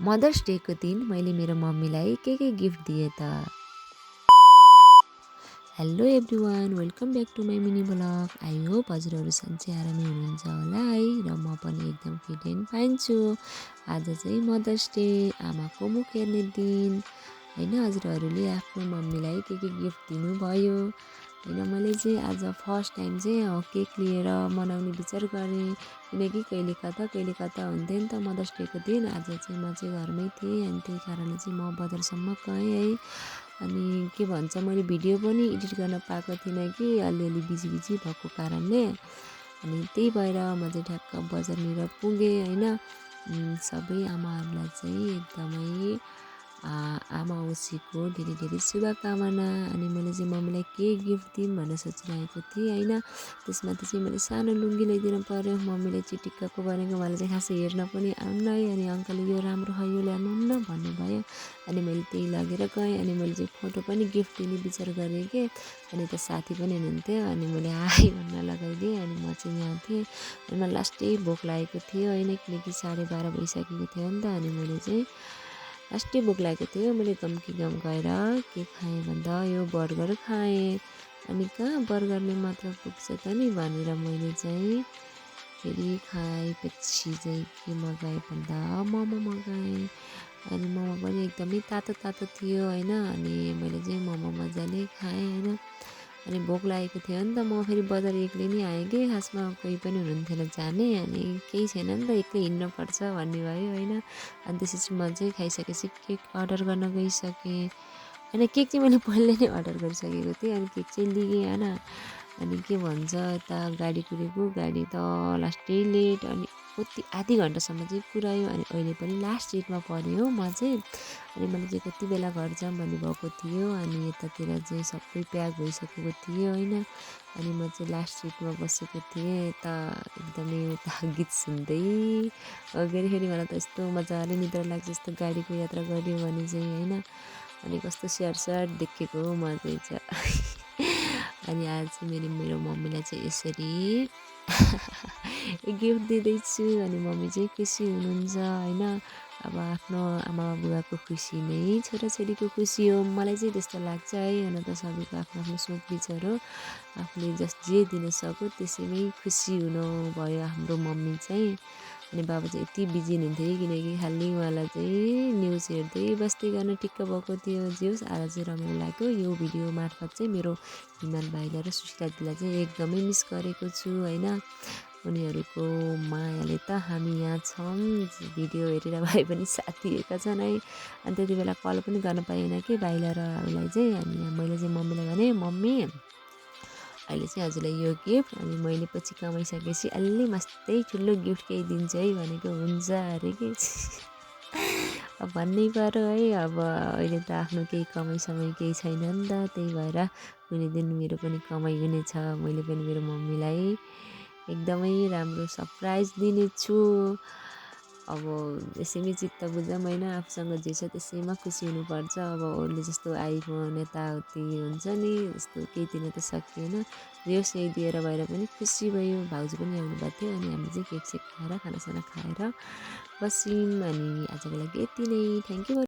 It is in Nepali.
मदर्स डेको दिन मैले मेरो मम्मीलाई के गिफ्ट दिएँ त? Hello everyone, welcome back to my mini blog. I hope हजुरहरू सन्चै आरामै हुनुहुन्छ होला है, र म पनि एकदम फिट एन्ड फाइन छु। आज चाहिँ मदर्स डे, आमाको मुख हेर्ने दिन होइन। हजुरहरूले आफ्नो मम्मीलाई के गिफ्ट दिनुभयो होइन। मैले चाहिँ आज फर्स्ट टाइम चाहिँ केक लिएर मनाउने विचार गरेँ, किनकि कहिले कता हुन्थ्यो नि त मदर्स डेको दिन। आज चाहिँ म चाहिँ घरमै थिएँ, अनि त्यही कारणले चाहिँ म बजारसम्म गएँ है। अनि के भन्छ, मैले भिडियो पनि एडिट गर्न पाएको थिइनँ कि अलिअलि बिजी भएको कारणले। अनि त्यही भएर म चाहिँ ठ्याक्क बजारनिर पुगेँ होइन। सबै आमाहरूलाई चाहिँ एकदमै आमा औँसीको धेरै शुभकामना। अनि मैले चाहिँ मम्मीलाई के गिफ्ट दिउँ भनेर सोचिरहेको थिएँ होइन। त्यसमा चाहिँ मैले सानो लुङ्गी ल्याइदिनु पऱ्यो। मम्मीले चिटिक्कको भनेको, मलाई चाहिँ खासै हेर्न पनि आउन्न है। अनि अङ्कलले यो राम्रो छ, यो ल्याउनुहुन्न भन्नुभयो। अनि मैले त्यही लगेर गएँ। अनि मैले चाहिँ फोटो पनि गिफ्ट दिने विचार गरेँ कि, अनि त साथी पनि हुनुहुन्थ्यो। अनि मैले हाई भन्न लगाइदिएँ। अनि म चाहिँ यहाँ थिएँ। अनि मलाई लास्टै भोक लागेको थियो होइन, किनकि 12:30 भइसकेको थियो नि त। अनि मैले चाहिँ लास्टै भोक लागेको थियो। मैले गम गएर के खाएँ भन्दा यो बर्गर खाएँ। अनि कहाँ बर्गरले मात्र पुग्छ त नि भनेर मैले चाहिँ फेरि खाएपछि चाहिँ के मगाएँ भन्दा मोमो मगाएँ। अनि मोमो पनि एकदमै तातो थियो होइन। अनि मैले चाहिँ मोमो मजाले खाएँ होइन। अनि भोक लागेको थियो नि त, म फेरि बजार एक्लै नै आएँ कि, खासमा कोही पनि हुनुहुन्थेन जाने। अनि केही छैन नि त, एक्लै हिँड्नुपर्छ भन्ने भयो होइन। अनि त्यसपछि म चाहिँ खाइसकेपछि केक अर्डर गर्न गइसकेँ होइन। केक चाहिँ मैले पहिल्यै नै अर्डर गरिसकेको थिएँ। अनि केक चाहिँ लिएँ होइन। अनि के भन्छ, यता गाडी कुरेको, गाडी त लास्टै लेट। अनि कति आधी घन्टासम्म चाहिँ पुऱ्यायो। अनि अहिले पनि लास्ट सिटमा परेँ हो म चाहिँ। अनि मैले चाहिँ कति बेला घर जाऊँ भन्ने भएको थियो। अनि यतातिर चाहिँ सबै प्याक भइसकेको थियो होइन। अनि म चाहिँ लास्ट सिटमा बसेको थिएँ, यता एकदमै उता गीत सुन्दै फेरि मलाई त यस्तो मजाले निद्रा लाग्छ यस्तो गाडीको यात्रा गऱ्यो भने चाहिँ होइन। अनि कस्तो स्याहार देखेको हो म चाहिँ अनि आज चाहिँ मेरो मम्मीलाई चाहिँ यसरी गिफ्ट दिँदैछु। अनि मम्मी चाहिँ खुसी हुनुहुन्छ होइन। अब आफ्नो आमा बुवाको खुसी नै छोराछोरीको खुसी हो, मलाई चाहिँ त्यस्तो लाग्छ है। हुन त सबैको आफ्नो सोच विचार हो। आफूले जे दिन सक्यो त्यसैमै खुसी हुनु भयो हाम्रो मम्मी चाहिँ। अनि बाबा चाहिँ यति बिजी हुनुहुन्थ्यो किनकि खालि उहाँलाई चाहिँ न्युज हेर्दै बस्दै गर्न ठिक्क भएको थियो। जे होस्, आज चाहिँ रमाइलो लाग्यो। यो भिडियो मार्फत चाहिँ मेरो हिमान भाइलाई र सुशीला दिदीलाई चाहिँ एकदमै मिस गरेको छु होइन। उनीहरूको मायाले त हामी यहाँ छौँ, भिडियो हेरेर भए पनि साथ दिएका छन् है। अनि त्यति बेला कल पनि गर्न पाइएन कि भाइलाई र उसलाई चाहिँ। अनि मैले चाहिँ मम्मीलाई भने, मम्मी अहिले चाहिँ हजुरलाई यो गिफ्ट, अनि मैले पछि कमाइसकेपछि अलि मस्तै ठुलो गिफ्ट केही दिन्छु है भनेको। हुन्छ अरे कि अब भन्नै पऱ्यो है। अब अहिले त आफ्नो केही कमाइसमाइ केही छैन नि त, त्यही भएर कुनै दिन मेरो पनि कमाइ हुनेछ, मैले पनि मेरो मम्मीलाई एकदमै राम्रो सरप्राइज दिनेछु। अब यसैमै चित्त बुझौँ होइन, आफूसँग जे छ त्यसैमा खुसी हुनुपर्छ। अब अरूले जस्तो आइफोन यताउति हुन्छ नि, यस्तो केही दिन त सकिएन। जे होस्, यही दिएर भएर पनि खुसी भयो। भाउजू पनि आउनुभएको थियो। अनि हामी चाहिँ केक सेक खाएर खानासाना खाएर बस्यौँ। अनि आजको लागि यति नै, थ्याङ्क यू।